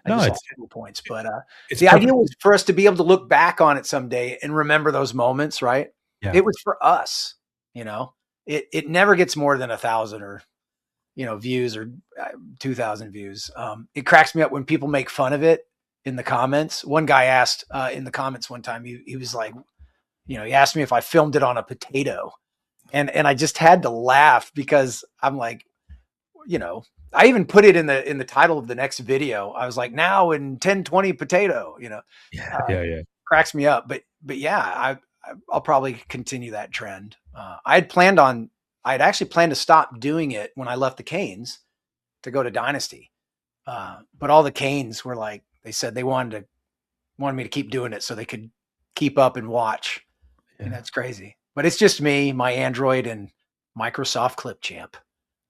I No, just it's lost 2 points. But it's the idea perfect. was for us to be able to look back on it someday and remember those moments, right? Yeah. It was for us, you know. It never gets more than 1,000 or views or 2,000 views. It cracks me up when people make fun of it in the comments. One guy asked in the comments one time. He was like, he asked me if I filmed it on a potato, and I just had to laugh because I'm like, I even put it in the title of the next video. I was like, now in 1020 potato, Yeah. uh, Yeah. Yeah. cracks me up. But yeah, I'll probably continue that trend. I had actually planned to stop doing it when I left the Canes to go to Dynasty. But all the Canes were like, they said they wanted me to keep doing it so they could keep up and watch. And Yeah. that's crazy. But it's just me, my Android, and Microsoft Clip Champ.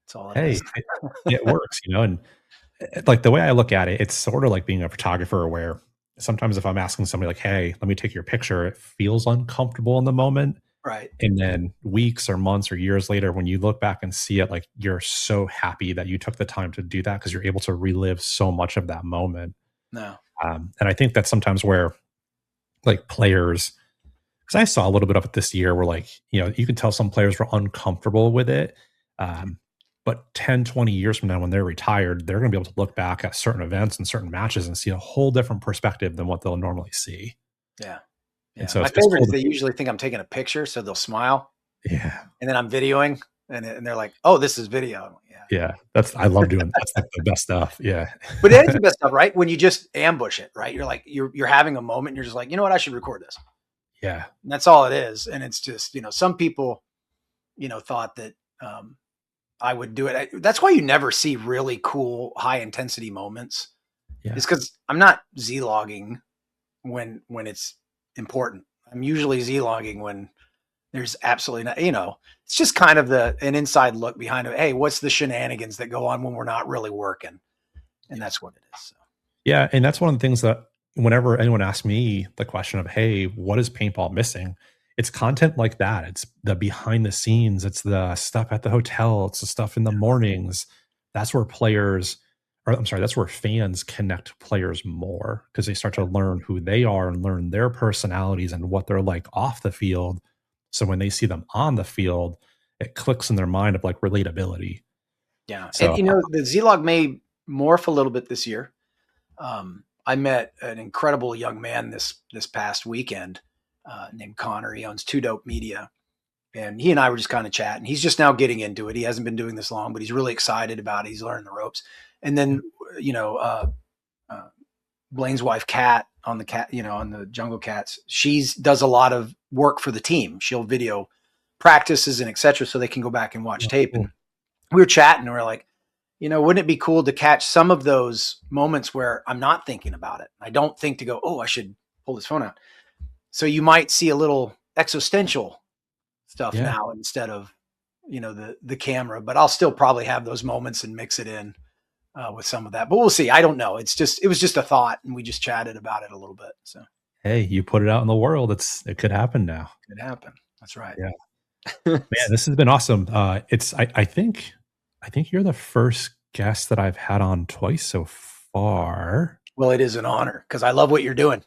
That's all it Hey, is. it works, and like the way I look at it, it's sort of like being a photographer where sometimes if I'm asking somebody like, "Hey, let me take your picture," it feels uncomfortable in the moment. Right. And then weeks or months or years later, when you look back and see it, like you're so happy that you took the time to do that because you're able to relive so much of that moment. No. And I think that's sometimes where like players, because I saw a little bit of it this year where like, you can tell some players were uncomfortable with it. But 10, 20 years from now, when they're retired, they're going to be able to look back at certain events and certain matches and see a whole different perspective than what they'll normally see. Yeah. And Yeah. so My it's favorite cool is they usually think I'm taking a picture, so they'll smile, yeah. and then I'm videoing, and they're like, "Oh, this is video." I'm like, yeah. Yeah. I love doing that's like the best stuff. Yeah. But that is the best stuff, right? When you just ambush it, right? You're like, you're having a moment, and you're just like, you know what? I should record this. Yeah. And that's all it is. And it's just, some people, thought that I would do it. That's why you never see really cool high intensity moments. Yeah. It's because I'm not Z-logging when it's important. I'm usually Z-logging when there's absolutely not, it's just kind of an inside look behind it. Hey, what's the shenanigans that go on when we're not really working? And that's what it is. So. Yeah. And that's one of the things that whenever anyone asks me the question of, hey, what is paintball missing? It's content like that. It's the behind the scenes. It's the stuff at the hotel. It's the stuff in the mornings. That's where that's where fans connect players more because they start to learn who they are and learn their personalities and what they're like off the field. So when they see them on the field, it clicks in their mind of like relatability. Yeah. So, And, the Z-log may morph a little bit this year. I met an incredible young man this past weekend named Connor. He owns Two Dope Media, and he and I were just kind of chatting. He's just now getting into it. He hasn't been doing this long, but he's really excited about it. He's learning the ropes. And then, Blaine's wife, Kat, on the Jungle Cats, does a lot of work for the team. She'll video practices and et cetera, so they can go back and watch tape. And we were chatting and we are like, wouldn't it be cool to catch some of those moments where I'm not thinking about it? I don't think to go, oh, I should pull this phone out. So you might see a little existential stuff now instead of, the camera, but I'll still probably have those moments and mix it in with some of that, but we'll see. I don't know. It was just a thought, and we just chatted about it a little bit. So, hey, you put it out in the world. It could happen now. It could happen. That's right. Yeah. Man, this has been awesome. I think you're the first guest that I've had on twice so far. Well, it is an honor because I love what you're doing.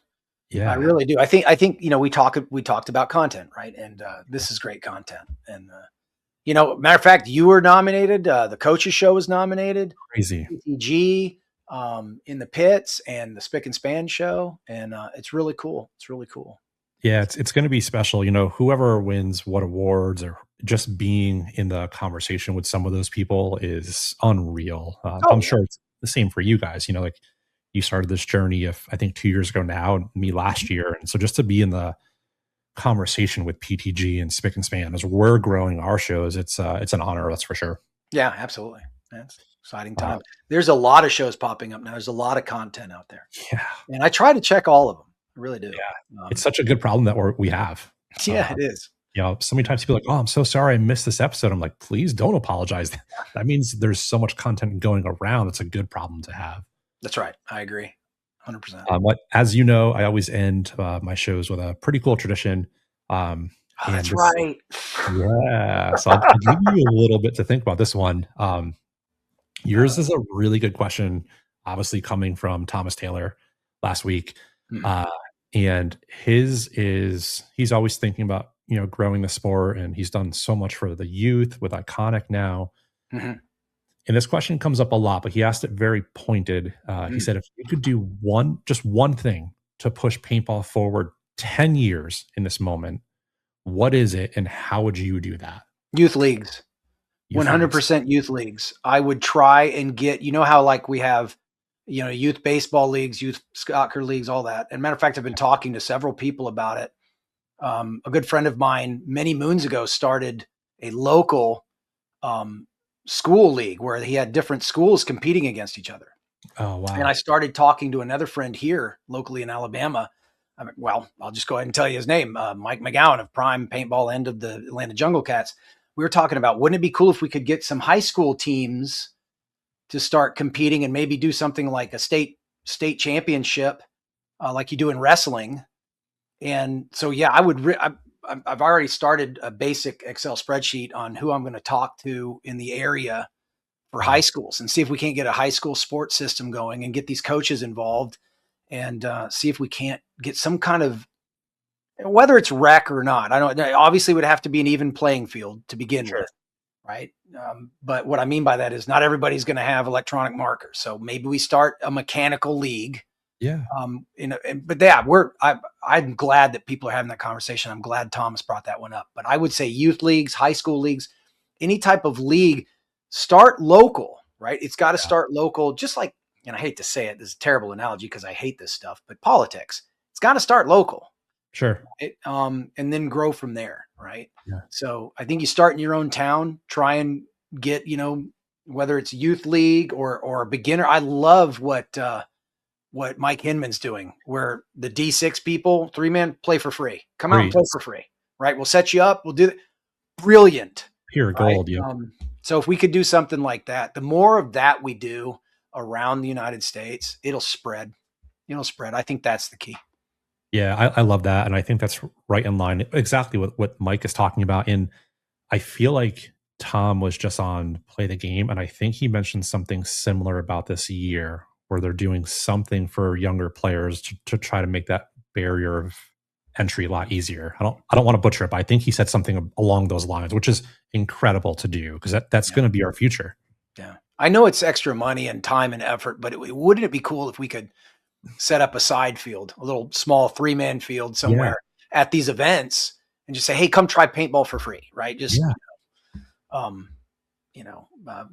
Yeah, I really do. I think we talked about content, right? And this is great content. And matter of fact, you were nominated. The Coaches Show was nominated. Crazy. PTG in the Pits and the Spick and Span Show, and it's really cool. It's really cool. Yeah, it's going to be special. Whoever wins what awards, or just being in the conversation with some of those people is unreal. I'm sure it's the same for you guys. Like you started this journey I think 2 years ago now, and me last year, and so just to be in the conversation with PTG and Spick and Span as we're growing our shows, it's an honor, that's for sure. Yeah, absolutely. That's exciting time. There's a lot of shows popping up now. There's a lot of content out there. Yeah, and I try to check all of them. I really do. Yeah, it's such a good problem that we have. Yeah, it is. So many times people are like, oh, I'm so sorry I missed this episode. I'm like, please don't apologize. That means there's so much content going around. It's a good problem to have. That's right. I agree. 100%. But as you know, I always end my shows with a pretty cool tradition. That's right. Yeah. So I'll give you a little bit to think about this one. Yours is a really good question, obviously coming from Thomas Taylor last week. And he's always thinking about, growing the sport, and he's done so much for the youth with Iconic now. And this question comes up a lot, but he asked it very pointed. He said, if you could do just one thing to push paintball forward 10 years in this moment, what is it, and how would you do that? Youth leagues. 100% youth leagues. I would try and get, how like we have, youth baseball leagues, youth soccer leagues, all that. And matter of fact, I've been talking to several people about it. A good friend of mine many moons ago started a local school league where he had different schools competing against each other. Oh, wow. And I started talking to another friend here locally in Alabama. I'll just go ahead and tell you his name, Mike McGowan of Prime Paintball and of the Atlanta Jungle Cats. We were talking about, wouldn't it be cool if we could get some high school teams to start competing and maybe do something like a state championship, like you do in wrestling. And so, yeah, I've already started a basic Excel spreadsheet on who I'm going to talk to in the area for high schools, and see if we can't get a high school sports system going and get these coaches involved, and see if we can't get some kind of, whether it's rec or not. I don't, obviously it would have to be an even playing field to begin with. Right. But what I mean by that is not everybody's going to have electronic markers. So maybe we start a mechanical league. Yeah. But yeah, I'm glad that people are having that conversation. I'm glad Thomas brought that one up, but I would say youth leagues, high school leagues, any type of league, start local, right? It's got to start local. Just like, and I hate to say it, this is a terrible analogy because I hate this stuff, but politics, it's got to start local. Sure. And then grow from there. Right. Yeah. So I think you start in your own town, try and get, whether it's youth league or a beginner. I love what Mike Hinman's doing, where the D6 people, 3-man, play for free. Come out and play for free. Right. We'll set you up. We'll do that. Brilliant. Pure gold. Right? Yeah. So if we could do something like that, the more of that we do around the United States, it'll spread. I think that's the key. Yeah, I love that. And I think that's right in line exactly with what Mike is talking about. And I feel like Tom was just on Play the Game, and I think he mentioned something similar about this year where they're doing something for younger players to try to make that barrier of entry a lot easier. I don't want to butcher it, but I think he said something along those lines, which is incredible to do, because that's going to be our future. Yeah. I know it's extra money and time and effort, but wouldn't it be cool if we could set up a side field, a little small 3-man field somewhere at these events, and just say, hey, come try paintball for free, right? Just,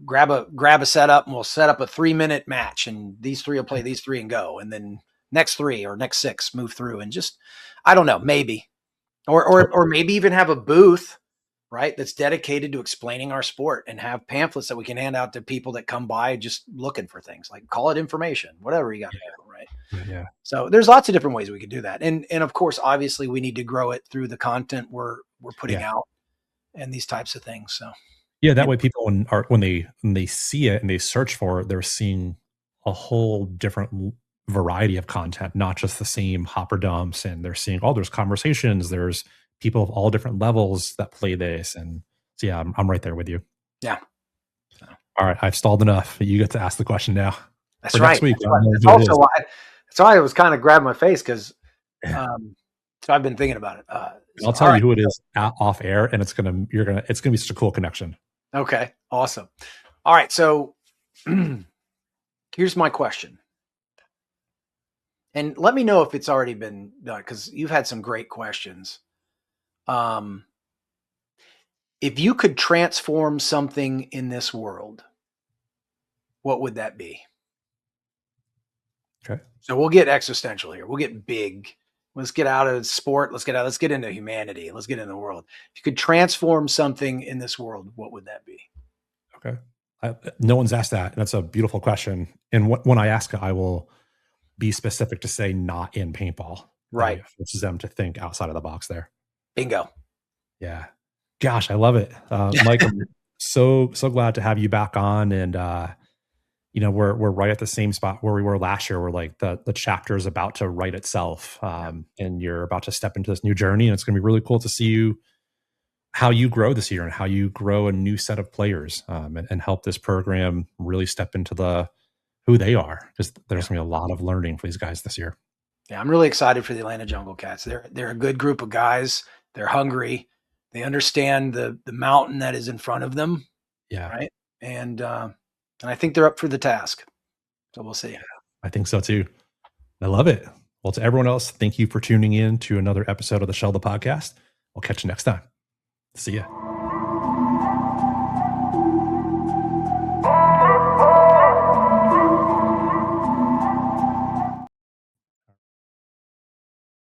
grab a setup and we'll set up a 3-minute match and these 3 will play these 3 and go. And then next 3 or next 6 move through and just, I don't know, maybe, or maybe even have a booth, right, that's dedicated to explaining our sport and have pamphlets that we can hand out to people that come by just looking for things, like call it information, whatever you got to do, right? Yeah. So there's lots of different ways we could do that. And of course, obviously we need to grow it through the content we're putting out and these types of things. So that way people when they see it and they search for it, they're seeing a whole different variety of content, not just the same hopper dumps, and they're seeing, there's conversations, there's people of all different levels that play this. And so, I'm right there with you. Yeah. So. All right. I've stalled enough. You get to ask the question now. That's right. That's also why I was kind of grabbing my face because so I've been thinking about it. I'll tell you who it is off air, and it's gonna be such a cool connection. Okay. Awesome. All right. So here's my question. And let me know if it's already been done, because you've had some great questions. If you could transform something in this world, what would that be? Okay. So we'll get existential here. We'll get big. Let's get out of sport. Let's get into humanity. Let's get into the world. If you could transform something in this world, what would that be? Okay. No one's asked that. That's a beautiful question. And when I ask it, I will be specific to say not in paintball. Right. Forces them to think outside of the box there. Bingo. Yeah. Gosh, I love it. Mike, I'm so glad to have you back on. And, we're right at the same spot where we were last year. We're like the chapter is about to write itself. And you're about to step into this new journey. And it's going to be really cool to see how you grow this year and how you grow a new set of players and help this program really step into who they are. Just there's going to be a lot of learning for these guys this year. Yeah, I'm really excited for the Atlanta Jungle Cats. They're a good group of guys. They're hungry. They understand the mountain that is in front of them. Yeah. Right. And I think they're up for the task. So we'll see. I think so too. I love it. Well, to everyone else, thank you for tuning in to another episode of the Shellda Podcast. We'll catch you next time. See ya.